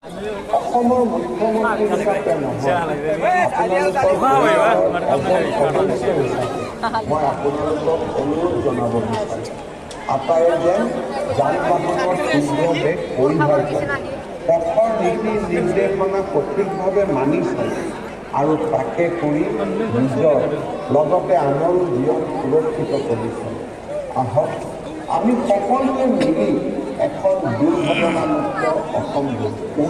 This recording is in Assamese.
অসমৰ মুখ্যমন্ত্ৰী হিচাপে নহয়, মই আপোনালোকক অনুৰোধ জনাব বিচাৰোঁ, আটায়ে যেন যান বাহনৰ শূন্য বেগ পৰিহাৰ কৰে, পথৰ নীতি নিৰ্দেশনা সঠিকভাৱে মানি চলে আৰু তাকে কৰি নিজৰ লগতে আনৰো জীৱন সুৰক্ষিত কৰিছে। আহক আমি সকলোৱে মিলি এখন দুৰ্ঘটনামুক্ত অসম গঢ়ি